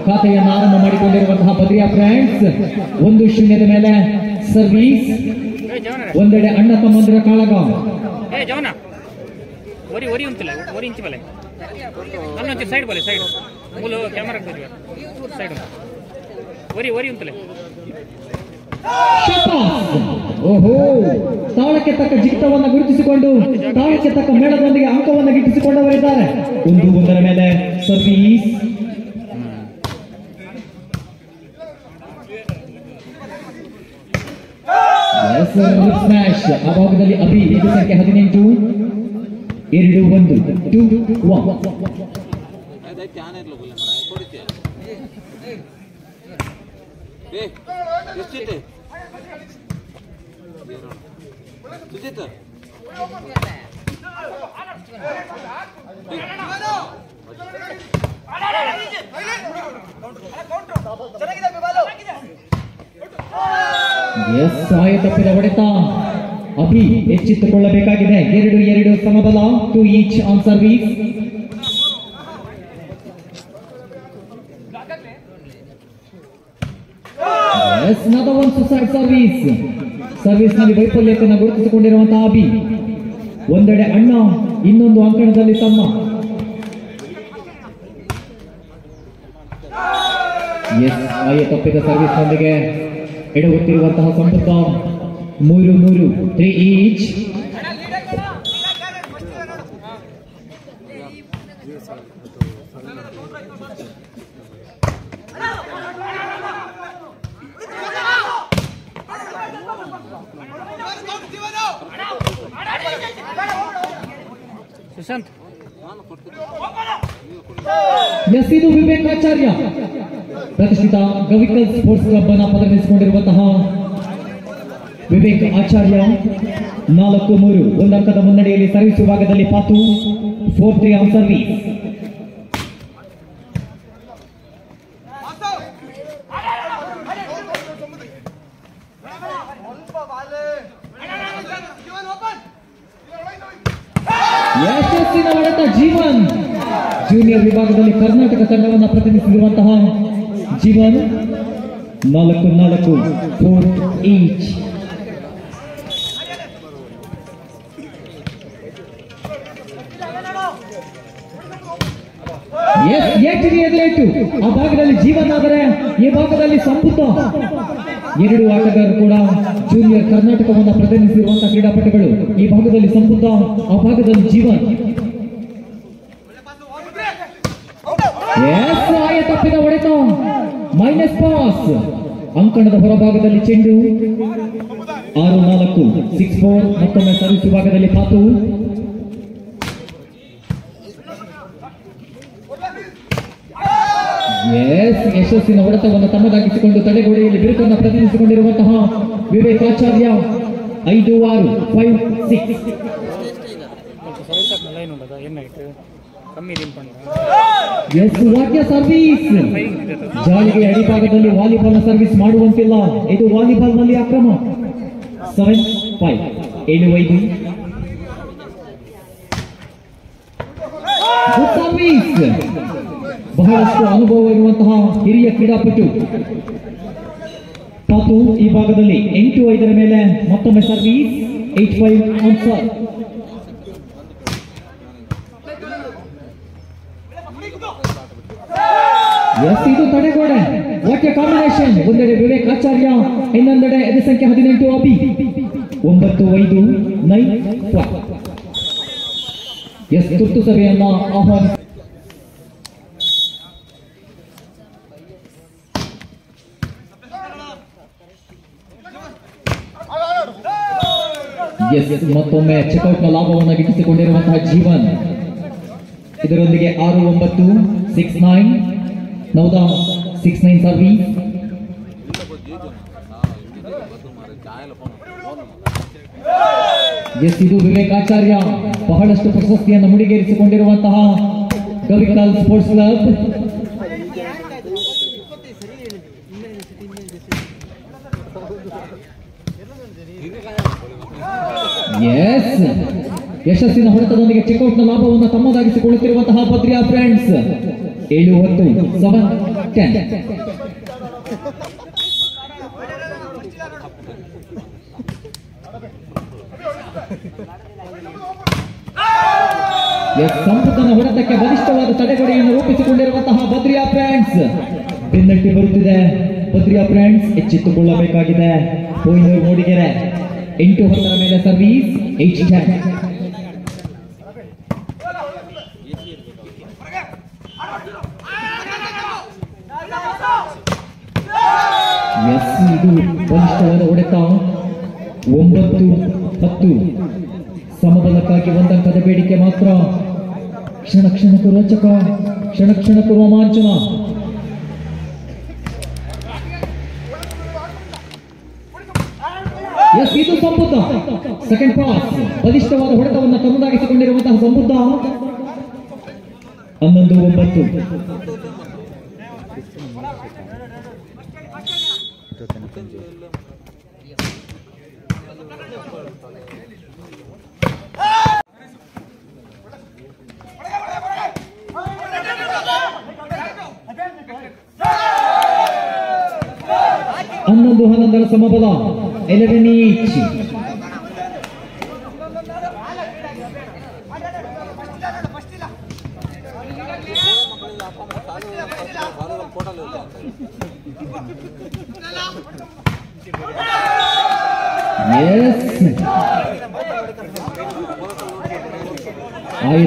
ಖಾತೆಯನ್ನು ಆರಂಭ ಮಾಡಿಕೊಂಡಿರುವಂತಹ ಬದ್ರಿಯಾ ಬ್ರ್ಯಾಂಡ್ಸ್ 1-0 ಮೇಲೆ ಸರ್ವೀಸ್. ಒಂದೆಡೆ ಅಣ್ಣ ತಮ್ಮಂದಿರ ಕಾಳಗ. ಓಹೋ, ತಾಳಕ್ಕೆ ತಕ್ಕ ಜಿಗಿತವನ್ನು ಗುರುತಿಸಿಕೊಂಡು ತಾಳಕ್ಕೆ ತಕ್ಕ ಮೇಳದೊಂದಿಗೆ ಅಂಕವನ್ನು ಗಿಟ್ಟಿಸಿಕೊಂಡವರಿದ್ದಾರೆ. 1-1 ಮೇಲೆ ಸರ್ವೀಸ್. ಸ್ಮ್ಯಾಶ್. ಆ ಭಾಗದಲ್ಲಿ ಅಭಿ ಇದು ಸಂಖ್ಯೆ 18. 2-1 2-1. ಸಹಾಯ ತಪ್ಪಿದ ಹೊಡೆತ. ಅಭಿ ಎಚ್ಚೆತ್ತುಕೊಳ್ಳಬೇಕಾಗಿದೆ. 2-2 ಸಮಬಲ. 2 each on service. another one suicide service. Service ನಲ್ಲಿ ವೈಫಲ್ಯತೆಯನ್ನು ಗುರುತಿಸಿಕೊಂಡಿರುವಂತಹ ಅಭಿ. ಒಂದೆಡೆ ಅಣ್ಣ, ಇನ್ನೊಂದು ಅಂಕಣದಲ್ಲಿ ತಮ್ಮ. ಸಹಾಯ ತಪ್ಪಿದ ಸರ್ವೀಸ್ ನೊಂದಿಗೆ ಎಡಗುತ್ತಿರುವಂತಹ ಸಂಪುಟ. 3-3 3 each. ಸುಶಾಂತ್ ಇದು ವಿವೇಕ್ ಆಚಾರ್ಯ ಪ್ರತಿಷ್ಠಿತ ಗವಿಕಲ್ ಸ್ಪೋರ್ಟ್ಸ್ ಕ್ಲಬ್ ಅನ್ನು ಪ್ರತಿನಿಧಿಸಿಕೊಂಡಿರುವಂತಹ ವಿವೇಕ್ ಆಚಾರ್ಯ 4-3 1 ಅಂಕದ ಮುನ್ನಡೆಯಲ್ಲಿ ಸರ್ವಿಸ್ ವಿಭಾಗದಲ್ಲಿ ಪಾತು. 4-3 ಆನ್ ಸರ್ವೀಸ್. ಯಶಸ್ಸಿನ ಹೊಡೆತ ಜೀವನ್. ಜೂನಿಯರ್ ವಿಭಾಗದಲ್ಲಿ ಕರ್ನಾಟಕ ತಂಡವನ್ನು ಪ್ರತಿನಿಧಿಸಿರುವಂತಹ ಜೀವನ್. 4-4 4 each. ಎದುರೇಟು. ಆ ಭಾಗದಲ್ಲಿ ಜೀವನ್ ಆದರೆ ಈ ಭಾಗದಲ್ಲಿ ಸಂಪುಟ. 2 ಆಟಗಾರರು ಕೂಡ ಜೂನಿಯರ್ ಕರ್ನಾಟಕವನ್ನು ಪ್ರತಿನಿಧಿಸಿರುವಂತಹ ಕ್ರೀಡಾಪಟುಗಳು. ಈ ಭಾಗದಲ್ಲಿ ಸಂಪುಟ, ಆ ಭಾಗದಲ್ಲಿ ಜೀವನ್. ಸಹಾಯ ತಪ್ಪಿದ ಹೊಡೆತ. Minus pass. ಅಂಕಣದ ಹೊರಭಾಗದಲ್ಲಿ ಚೆಂಡು. 6-4 6-4. ಮತ್ತೊಮ್ಮೆ ಸರ್ವಿಸ್ ವಿಭಾಗದಲ್ಲಿ ಪಾತು. ಯಶಸ್ಸಿನ ಹೊಡೆತವನ್ನು ತಮ್ಮದಾಗಿಸಿಕೊಂಡು ತಡೆಗೋಡೆಯಲ್ಲಿ ಬಿರುಕನ್ನು ಪ್ರತಿನಿಧಿಸಿಕೊಂಡಿರುವಂತಹ ವಿವೇಕ್ ಆಚಾರ್ಯ. 5-6 5-6. ವಾಕ್ಯ ಸರ್ವೀಸ್. ಜಾಲಿಗೆ ಅಡಿಭಾಗದಲ್ಲಿ ವಾಲಿಬಾಲ್ ಸರ್ವಿಸ್ ಮಾಡುವಂತಿಲ್ಲ. ಇದು ವಾಲಿಬಾಲ್ ನಲ್ಲಿ ಅಕ್ರಮ. 7-5 7-5. ಸರ್ವೀಸ್. ಬಹಳಷ್ಟು ಅನುಭವ ಇರುವಂತಹ ಹಿರಿಯ ಕ್ರೀಡಾಪಟು ಪಾತು. ಈ ಭಾಗದಲ್ಲಿ 8-5 ಮೇಲೆ ಮತ್ತೊಮ್ಮೆ ಸರ್ವೀಸ್. 8-5 ಆನ್ಸರ್. ಇದು ತಡೆಗೋಡೆ. ವಾಕ್ಯ ಕಾಂಬಿನೇಷನ್. ಒಂದೆಡೆ ವಿವೇಕ್ ಆಚಾರ್ಯ, ಇನ್ನೊಂದೆಡೆ ಎದೆ ಸಂಖ್ಯೆ 18 ಅಭಿ. 9-5 9-5. ತುರ್ತು ಸಭೆಯನ್ನ ಆಹ್ವಾನಿಸಿ. ಮತ್ತೊಮ್ಮೆ ಚೆಕ್ಔಟ್ ನ ಲಾಭವನ್ನು ಗಿಟ್ಟಿಸಿಕೊಂಡಿರುವಂತಹ ಜೀವನ್. ಇದರೊಂದಿಗೆ 6-9 6-9 ನೌದಾ 6-9 ಸರ್ವೀಸ್. ಇದು ವಿವೇಕ್ ಆಚಾರ್ಯ ಬಹಳಷ್ಟು ಪ್ರಶಸ್ತಿಯನ್ನು ಮುಡಿಗೇರಿಸಿಕೊಂಡಿರುವಂತಹ ಗವಿಕಲ್ ಸ್ಪೋರ್ಟ್ಸ್ ಕ್ಲಬ್. ಯಶಸ್ಸಿನ ಹೊಡೆತದೊಂದಿಗೆ ಚೆಕ್ಔಟ್ನ ಲಾಭವನ್ನು ತಮ್ಮದಾಗಿಸಿಕೊಳ್ಳುತ್ತಿರುವಂತಹ ಬದ್ರಿಯಾ ಫ್ರೆಂಡ್ಸ್ 7-10. ಸಂಪುಟನ ಹೊಡೆತಕ್ಕೆ ಬಲಿಷ್ಠವಾದ ತಡೆಗೋಡೆಯನ್ನು ರೂಪಿಸಿಕೊಂಡಿರುವಂತಹ ಬದ್ರಿಯಾ ಫ್ರೆಂಡ್ಸ್ ಬೆನ್ನಟ್ಟಿ ಬರುತ್ತಿದೆ. ಬದ್ರಿಯಾ ಫ್ರೆಂಡ್ಸ್ ಎಚ್ಚೆತ್ತುಕೊಳ್ಳಬೇಕಾಗಿದೆ. ಕೊಯ್ನೂರು ಮೂಡಿಗೆರೆ 8-10 ಮೇಲೆ ಸರ್ವೀಸ್ 8-10. ಇದು ಬಲಿಷ್ಠವಾದ ಹೊಡೆತ. 9-10 ಸಮಬಲಕ್ಕಾಗಿ ಒಂದಂಕದ ಬೇಡಿಕೆ ಮಾತ್ರ. ಕ್ಷಣ ಕ್ಷಣಕ್ಕೂ ರೋಚಕ, ಕ್ಷಣ ಕ್ಷಣಕ್ಕೂ ರೋಮಾಂಚನ. ಇದು ಸಂಬುದ್ಧ ಸೆಕೆಂಡ್ ಪಾಸ್. ಬಲಿಷ್ಠವಾದ ಹೊಡೆತವನ್ನು ತಮ್ಮದಾಗಿಸಿಕೊಂಡಿರುವಂತಹ ಸಂಬುದ್ಧ 11-9. ಹನ್ನೊಂದು 11 ಸಮಬಲ 11 each.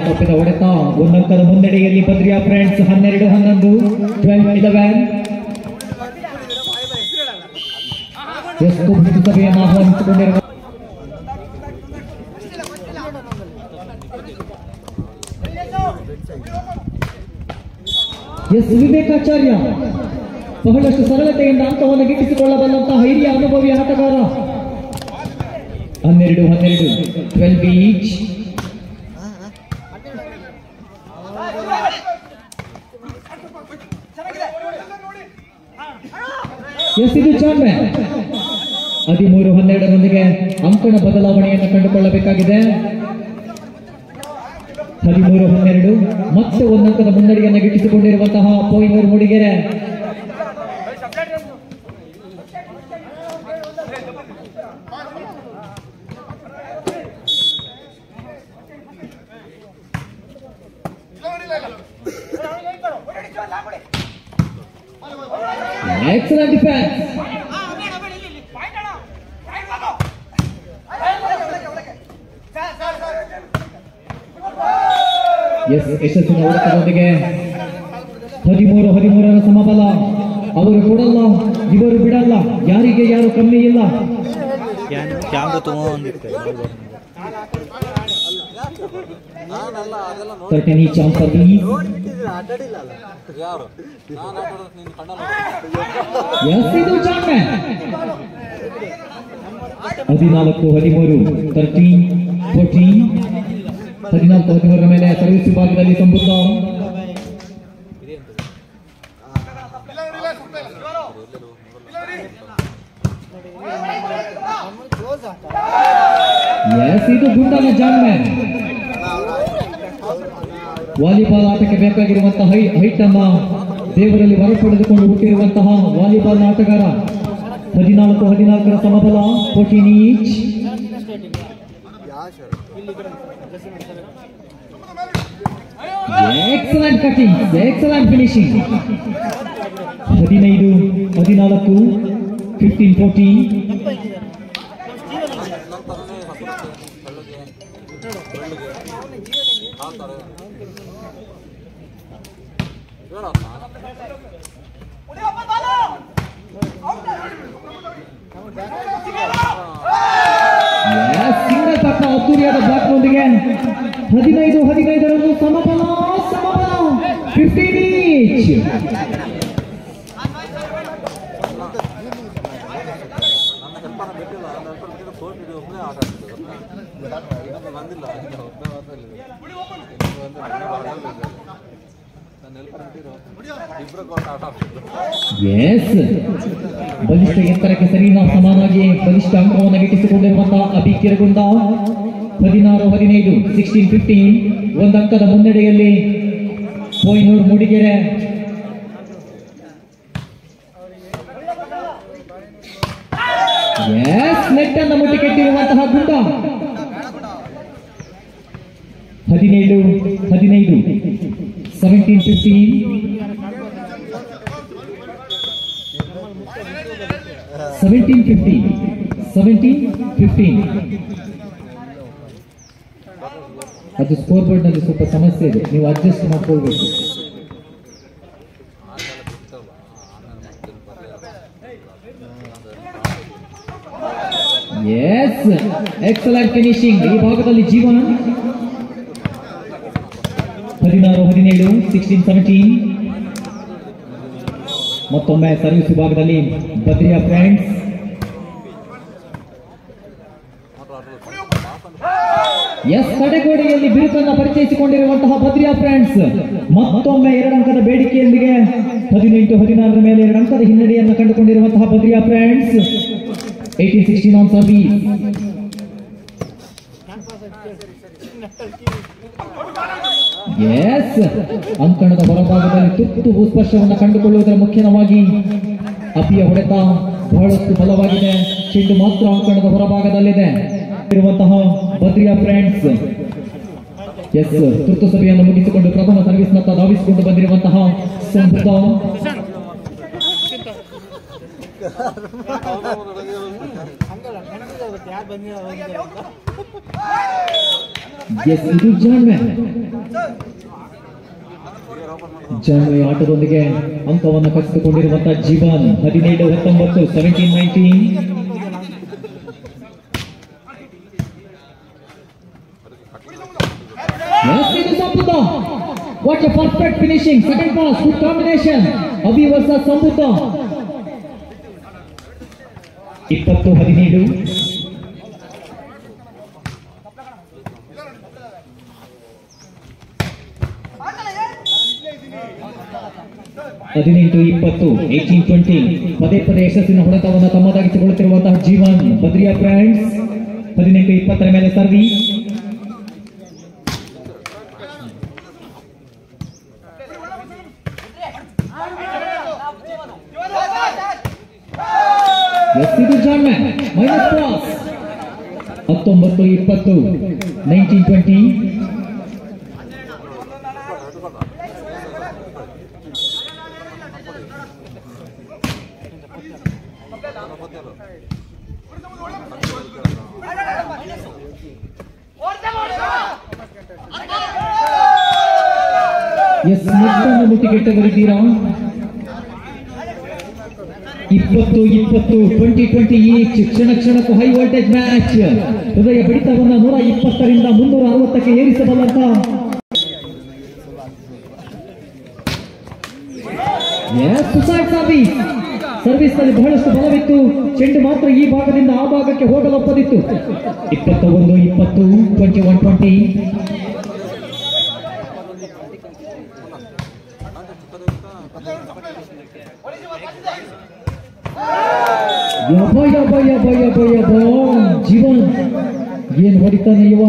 ತಪ್ಪಿದ ಹೊಡೆತ. ಒಂದಂಕದ ಮುನ್ನಡೆಯಲ್ಲಿ ಬದ್ರಿಯಾ ಫ್ರೆಂಡ್ಸ್ 12-11 12-11. ಸಭೆಯನ್ನು ಆಹ್ವಾನಿಸಿಕೊಂಡಿರುವ ವಿವೇಕಾಚಾರ್ಯ ಬಹಳಷ್ಟು ಸರಳತೆಯಿಂದ ಅಂಕವನ್ನು ಗಿಟ್ಟಿಸಿಕೊಳ್ಳಬಲ್ಲಂತಹ ಹಿರಿಯ ಅನುಭವಿ ಆಟಗಾರ. 12-12 12 ಈಚ್. ಇದು ಚಾಂಪಿಯನ್. 13-12 ಅಂಕಣ ಬದಲಾವಣೆಯನ್ನು ಕಂಡುಕೊಳ್ಳಬೇಕಾಗಿದೆ. 13-12 ಮತ್ತೆ ಒಂದಂಕದ ಮುನ್ನಡೆಯನ್ನು ಗಿಟ್ಟಿಸಿಕೊಂಡಿರುವಂತಹ ಕೊಯ್ನೂರು ಮೂಡಿಗೆರೆ. Excellent defense. ಯಶಸ್ಸಿನ ಹೊಡೆತದೊಂದಿಗೆ 13-13 ಸಮಬಲ. ಅವರು ಕೊಡಲ್ಲ, ಇವರು ಬಿಡಲ್ಲ, ಯಾರಿಗೆ ಯಾರು ಕಮ್ಮಿ ಇಲ್ಲ. 13 each on service. ಇದು ಚಾಂಪಿಯನ್. 14-13 13-14. 14-13 ಮೇಲೆ ಸರ್ವಿಸ್ ವಿಭಾಗದಲ್ಲಿ ಸಂಬುದ್ಧ. ಇದು ಗುಂಡನ ಜಾನ್ಮನ್. ವಾಲಿಬಾಲ್ ಆಟಕ್ಕೆ ಬೇಕಾಗಿರುವಂತಹ ಹೈಟ್ ಅನ್ನ ದೇವರಲ್ಲಿ ವರ ಪಡೆದುಕೊಂಡು ಹುಟ್ಟಿರುವಂತಹ ವಾಲಿಬಾಲ್ ಆಟಗಾರ. 14-14 ಸಮಬಲ 14 each. Excellent cutting, excellent finishing. 15-14 15-14. Single ಪಕ್ಕ ಅದ್ದೂರಿಯಾದ ಬ್ಲಾಕ್ನೊಂದಿಗೆ 15-15 ಸಮಬಲ 15 ಈಚ್. ಬಲಿಷ್ಠ ಎತ್ತರಕ್ಕೆ ಸರಿನಾ ಸಮಾನವಾಗಿ ಬಲಿಷ್ಠ ಅಂಕವನ್ನು ಗಿಟ್ಟಿಸಿಕೊಂಡಿರುವಂತಹ ಅಭಿ ಕಿರಗುಂದ 16-15 16-15 ಒಂದು ಅಂಕದ ಮುನ್ನಡೆಯಲ್ಲಿ ಕೊಯ್ನೂರು ಮೂಡಿಗೆರೆ. ನೆಟ್ ಅನ್ನು ಮುಟ್ಟಿಕೆಟ್ಟಿರುವಂತಹ ಗುಂಡ. 17-15 17-15 17-15 ಅದು ಸ್ಕೋರ್ ಬೋರ್ಡ್ ನಲ್ಲಿ ಸ್ವಲ್ಪ ಸಮಸ್ಯೆ ಇದೆ, ನೀವು ಅಡ್ಜಸ್ಟ್ ಮಾಡ್ಕೊಳ್ಬೇಕು. ಎಸ್, ಎಕ್ಸಲೆಂಟ್ ಫಿನಿಶಿಂಗ್ ಈ ಭಾಗದಲ್ಲಿ ಜೀವನ್. 16-17 16-17 ಮತ್ತೊಮ್ಮೆ ಸರ್ವಿಸ್ ವಿಭಾಗದಲ್ಲಿ ಬದ್ರಿಯಾ ಫ್ರೆಂಡ್ಸ್. ಎಸ್, ತಡೆಗೋಡೆಯಲ್ಲಿ ಬಿರುಕನ್ನು ಪರಿಚಯಿಸಿಕೊಂಡಿರುವಂತಹ ಬದ್ರಿಯಾ ಫ್ರೆಂಡ್ಸ್ ಮತ್ತೊಮ್ಮೆ 2 ಅಂಕದ ಬೇಡಿಕೆಯೊಂದಿಗೆ 18-16 ಮೇಲೆ 2 ಅಂಕದ ಹಿನ್ನಡೆಯನ್ನು ಕಂಡುಕೊಂಡಿರುವಂತಹ Badriya Friends. 18-16 on service. Yes, ಅಂಕಣದ ಹೊರಭಾಗದಲ್ಲಿ ತುತ್ತು ಭೂಸ್ಪರ್ಶವನ್ನು ಕಂಡುಕೊಳ್ಳುವುದರ ಮುಖ್ಯವಾಗಿ ಅಪಿಯ ಹೊಡೆತ ಬಹಳಷ್ಟು ಬಲವಾಗಿದೆ. ಚೆಂಡು ಮಾತ್ರ ಅಂಕಣದ ಹೊರಭಾಗದಲ್ಲಿದೆ ಇರುವಂತಹ ಬದ್ರಿಯಾ ಫ್ರೆಂಡ್ಸ್. ಎಸ್, ತುರ್ತು ಸಭೆಯನ್ನು ಮುಗಿಸಿಕೊಂಡು ಪ್ರಥಮ ಸರ್ವಿಸ್ನತ್ತ ಧಾವಿಸಿಕೊಂಡು ಬಂದಿರುವಂತಹ ಸಂಬುಧ. ಎಸ್, ಇದು ಜಾನ್ವೆ ಆಟದೊಂದಿಗೆ ಅಂಕವನ್ನು ಕಸಿದುಕೊಂಡಿರುವಂತಹ Jeevan. 17-19 17-19 What a perfect finishing. Second pass, good combination. Abhi versus Sambuta. 20-17 18-20 18-20 ಪದೇ ಪದೇ ಯಶಸ್ಸಿನ ಹೊಡೆತವನ್ನು ತಮ್ಮದಾಗಿಸಿಕೊಳ್ಳುತ್ತಿರುವಂತಹ ಜೀವನ್ ಬದ್ರಿಯಾ ಫ್ರೆಂಡ್ಸ್. 18-20 ಮೇಲೆ ಸರ್ವಿಸ್. ಇದು ಜಾನ್ವೆ ಮೈನಸ್ ಕ್ರಾಸ್. 19-20 19-20 ಎಸ್, ಮೊದಲನ್ನು ಮುಟ್ಟಿಗೆಟ್ಟವರಿದ್ದೀರಾ. 20-20 20-20 ಈಚ್. ಕ್ಷಣ ಕ್ಷಣಕ್ಕೂ ಹೈ ವೋಲ್ಟೇಜ್ ಮ್ಯಾಚ್. ಹೃದಯ ಬಡಿತವನ್ನು 120ರಿಂದ 360ಕ್ಕೆ ಏರಿಸಬಲ್ಲಂತ ಸರ್ವಿಸ್ ನಲ್ಲಿ ಬಹಳಷ್ಟು ಬಲವಿತ್ತು. ಚೆಂಡು ಮಾತ್ರ ಈ ಭಾಗದಿಂದ ಆ ಭಾಗಕ್ಕೆ ಹೋಗಲೊಪ್ಪದಿತ್ತು. 21-20 21-20 ಜೀವನ್ ಏನ್ ಹೊಡಿತಾನೆ ಇವ.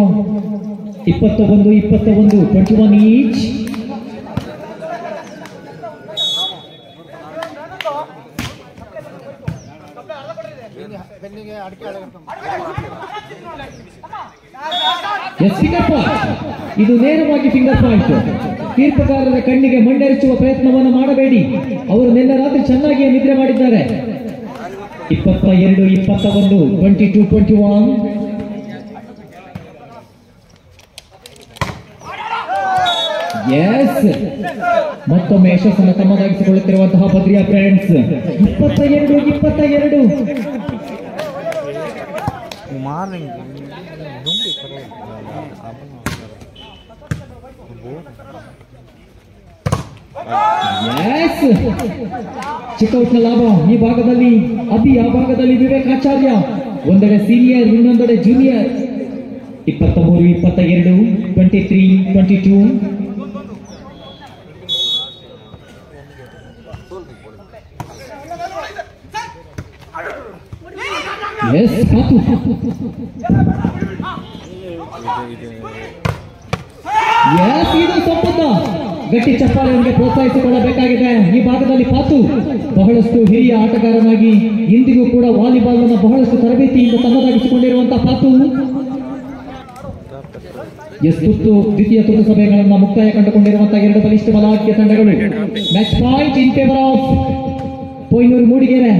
21-21 21 ಈಚ್. ಇದು ನೇರವಾಗಿ ಫಿಂಗರ್ ಪಾಯಿಂಟ್. ತೀರ್ಪುಗಾರರ ಕಣ್ಣಿಗೆ ಮಂಡರಿಸುವ ಪ್ರಯತ್ನವನ್ನು ಮಾಡಬೇಡಿ. ಅವರು ನಿನ್ನೆ ರಾತ್ರಿ ಚೆನ್ನಾಗಿ ನಿದ್ರೆ ಮಾಡಿದ್ದಾರೆ. 22-21 22-21 ಎಸ್, ಮತ್ತೊಮ್ಮೆ ಯಶಸ್ಸನ್ನು ತಮ್ಮದಾಗಿಸಿಕೊಳ್ಳುತ್ತಿರುವಂತಹ ಬದ್ರಿಯಾ ಫ್ರೆಂಡ್ಸ್. 22-22 ಚಿಕ್ಕೌಟ್ನ ಲಾಭ ಈ ಭಾಗದಲ್ಲಿ ಅಭಿ, ಆ ಭಾಗದಲ್ಲಿ ವಿವೇಕ್ ಆಚಾರ್ಯ. ಒಂದೆಡೆ ಸೀನಿಯರ್, ಇನ್ನೊಂದೆಡೆ ಜೂನಿಯರ್. 23-22 23-22 ಎಸ್, ಇದು ಸಂಪತ್ತ. ಗಟ್ಟಿ ಚಪ್ಪಾಳೆಯೊಂದಿಗೆ ಪ್ರೋತ್ಸಾಹಿಸಿಕೊಳ್ಳಬೇಕಾಗಿದೆ. ಈ ಭಾಗದಲ್ಲಿ ಪಾತು ಬಹಳಷ್ಟು ಹಿರಿಯ ಆಟಗಾರನಾಗಿ ಇಂದಿಗೂ ಕೂಡ ವಾಲಿಬಾಲ್ ಅನ್ನು ಬಹಳಷ್ಟು ತರಬೇತಿಯಿಂದ ತನ್ನದಾಗಿಸಿಕೊಂಡಿರುವಂತಹ ಪಾತು ತುರ್ತು ದ್ವಿತೀಯ ತುರ್ತು ಸಭೆಗಳನ್ನು ಮುಕ್ತಾಯ ಕಂಡುಕೊಂಡಿರುವಂತಹ ಎರಡು ಬಲಿಷ್ಠ ಬಲಾಢ್ಯ ತಂಡಗಳು. Match point in favour of Koynur Mudigere.